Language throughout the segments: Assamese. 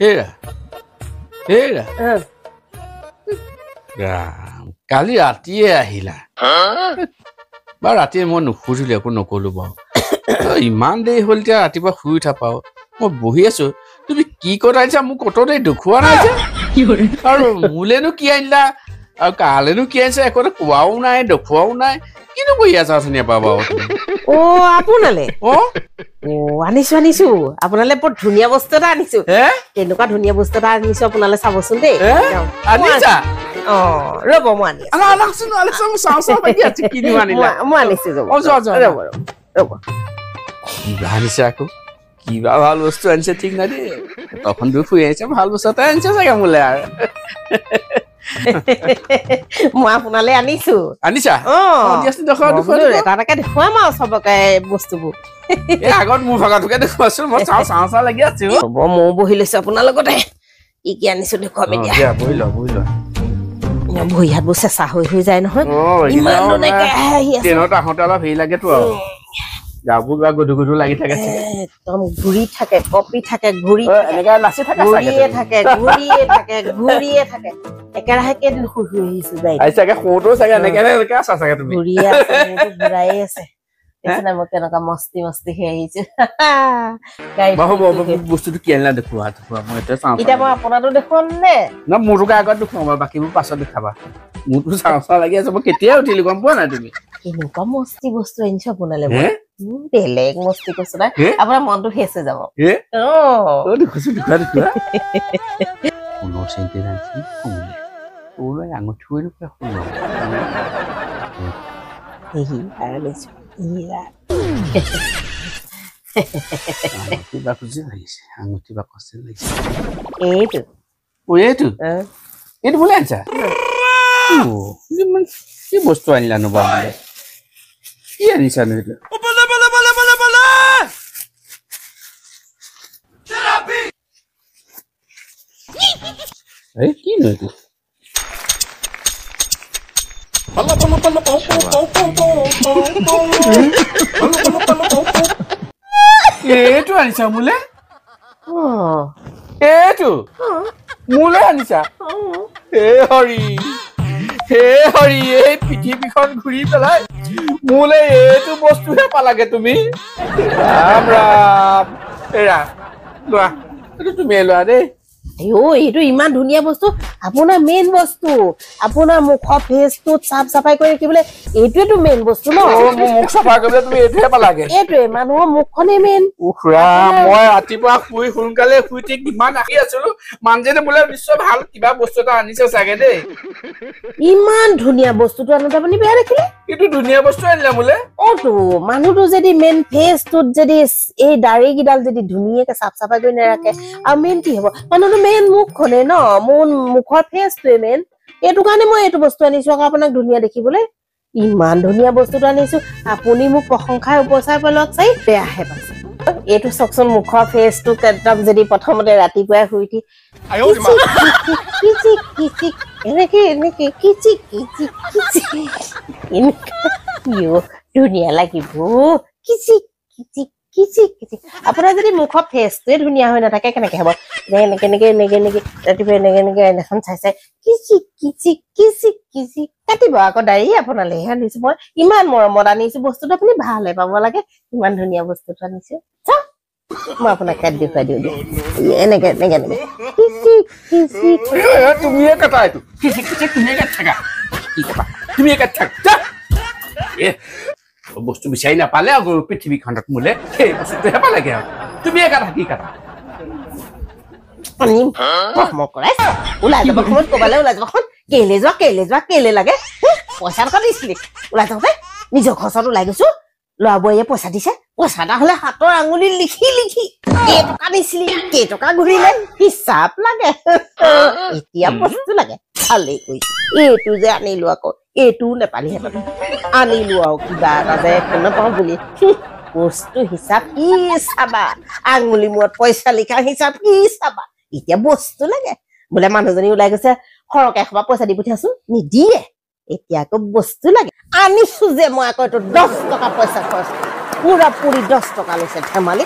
এৰা এৰা কালি ৰাতিয়ে আহিলা বা ৰাতিয়ে মই নুখুজিলো একো নকলো বাৰু ইমান দেৰি হ'ল এতিয়া ৰাতিপুৱা শুই উঠা পাও মই বহি আছো তুমি কি কৰাইছা মোক কততে দেখুওৱা নাই যে আৰু মোলেনো কি আনিলা আৰু কালেনো কি আনিছা একো কোৱাও নাই দেখুৱাও নাই কিনো কৰি আছা ধুনীয়া পাবা অ আপোনালে অ আনিছো আপোনালে বৰ ধুনীয়া বস্তু এটা আনিছো কেনেকুৱা ধুনীয়া বস্তু এটা আনিছো আপোনালে চাবচোন দেই আনিছা অ ৰ'ব মই আনি ৰ'ব আনিছে আকৌ কিবা ভাল বস্তু আনিছে ঠিক নাই দেই তখন দুই ফুৰি আহিছে ভাল বস্তু এটা আনিছে চাগে মোলে আৰু মই আপোনালে আনিছো আনিছা এটাকে দেখুৱাম আৰু চবকে বস্তুবোৰ আগত মোৰ ভগাটোকে দেখুৱাছো মই চাওঁ লাগি আছো ময়ো বহি লৈছো আপোনাৰ লগতে কি কি আনিছো দেখুৱাম এতিয়া বহি লোৱা ভৰি হাতবোৰ চেঁচা হৈ যায় নহয় ট্ৰেইনত আহোঁতে অলপ হেৰি লাগেতো আৰু গাবোৰ গধু লাগি থাকে একদম ঘূৰি থাকে কপি থাকে ঘূৰিয়ে থাকে একেৰাহে কেইদিন শুই আহিছো ঘূৰায়ে আছে মই কেনেকুৱা মস্তি হৈ আহিছো বস্তুটো কি আনিলা দেখুওৱা এতিয়া মই আপোনাৰতো দেখুৱাম নে ন মোৰটোকে আগত দেখুৱাম বাকীবোৰ পাছত দেখাবা মোৰতো চাওঁ লাগি আছে মই কেতিয়া উঠিলো গম পোৱা নাই তুমি কেনেকুৱা মস্তি বস্তু আনিছো আপোনালে বেলেগ মস্তি কৈছো নাই আপোনাৰ মনটো শেষ হৈ যাব কিবা খুজি লাগিছে আঙুঠি বা কষ্ট লাগিছে এইটো বোলে আনিছা কি বস্তু আনিলানো বাৰু কি আনিছানো এইটো কিনো এইটো এইটো আনিছা মোলে এইটো মোলে আনিছা হে হৰি এই পৃথিৱীখন ঘূৰি পেলাই মোলে এইটো বস্তুহে পালাগে তুমি ৰাম ৰাম এৰা লোৱা এইটো তুমি লোৱা দেই এইটো ইমান ধুনীয়া বস্তু আপোনাৰ মেইন বস্তু আপোনাৰ মুখৰ ফেচটো চাফ চাফাই কৰি ৰাখিবলৈ এইটোৱেটো মেইন বস্তু ন মুখ চাফা কৰিবলৈ তুমি এইটোহে পালাগে এইটোৱে মানুহৰ মুখখনে মেইন মই ৰাতিপুৱা শুই সোনকালে শুই ঠিক কিমান আহি আছিলো মানুহজনে বোলে নিশ্চয় ভাল কিবা বস্তু এটা আনিছে চাগে দেই ইমান ধুনীয়া বস্তুটো আনোতে আপুনি বেয়া দেখিলে এইটো ধুনীয়া বস্তু আনিলে বোলে অটো মানুহটো যদি মেইন ফেচটোত যদি এই দাড়িকেইডাল যদি ধুনীয়াকে চাফ চাফাই কৰি নাৰাখে আৰু মেইন কি হব মানুহটো মেইন মুখখনে ন মোৰ মুখৰ ফেচটোৱে মেইন এইটো কাৰণে মই এইটো বস্তু আনিছো আকৌ আপোনাক ধুনীয়া দেখিবলৈ ইমান ধুনীয়া বস্তুটো আনিছো আপুনি মোক প্ৰশংসাই উপচাই পেলোৱাত চাই বেয়াহে পাইছে এইটো চাওকচোন মুখৰ ফেচটো একদম যদি প্ৰথমতে ৰাতিপুৱাই শুই উঠি এনেকে ধুনীয়া লাগিব আপোনাৰ যদি মুখৰ ফেচটোৱে ধুনীয়া হৈ নাথাকে কেনেকে হব এনেকে ৰাতিপুৱা এনেকে এখন চাই কিচি কাটিব আকৌ দাড়ি আপোনালেহে আনিছো মই ইমান মৰমত আনিছো বস্তুটো আপুনি ভালহে পাব লাগে ইমান ধুনীয়া বস্তুটো আনিছো মই আপোনাক কাটি দেখুৱাই দিওঁ এনেকে তুমিয়ে কাটা এইটো তুমিয়ে কাটি থাক বস্তু বিচাৰি নাপালে আৰু পৃথিৱীখনত মোলে সেই বস্তুটোহে পালেগে আৰু তুমিয়ে কাটা কি কাটা ওলাই যাব সময়ত কবালে ওলাই যাব কেলে লাগে পইচা টকা দিছিলি ওলাই যাওঁতে নিজৰ খৰচত ওলাই গৈছো ল'ৰা বোৱাৰীয়ে পইচা দিছে পইচা এটা হলে হাতৰ আঙুলি লিখি কেইটকা দিছিলি কেইটকা ঘূৰিলে হিচাপ লাগে এতিয়া বস্তু লাগে ভালেই কৰিছো এইটো যে আনিলো আকৌ এইটোও নেপালিহেঁতেন আনিলো আৰু কিবা এটা যে একো নাপাওঁ বুলি বস্তু হিচাপ কি চাবা আঙুলি মূৰত পইচা লিখা হিচাপ কি চাবা এতিয়া বস্তু লাগে বোলে মানুহজনী ওলাই গৈছে সৰকে এসোপা পইচা দি পঠিয়াচোন নিদিয়ে এতিয়া আকৌ বস্তু লাগে আনিছো যে মই আকৌ এইটো 10 টকা পইচা খৰচ পুৰা পুৰি 10 টকা লৈছে ধেমালি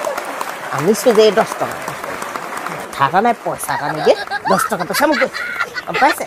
আনিছো যে 10 টকা কথা এটা নাই পইচা এটা নিদিয়ে 10 টকা পইচা মোক গম পাইছে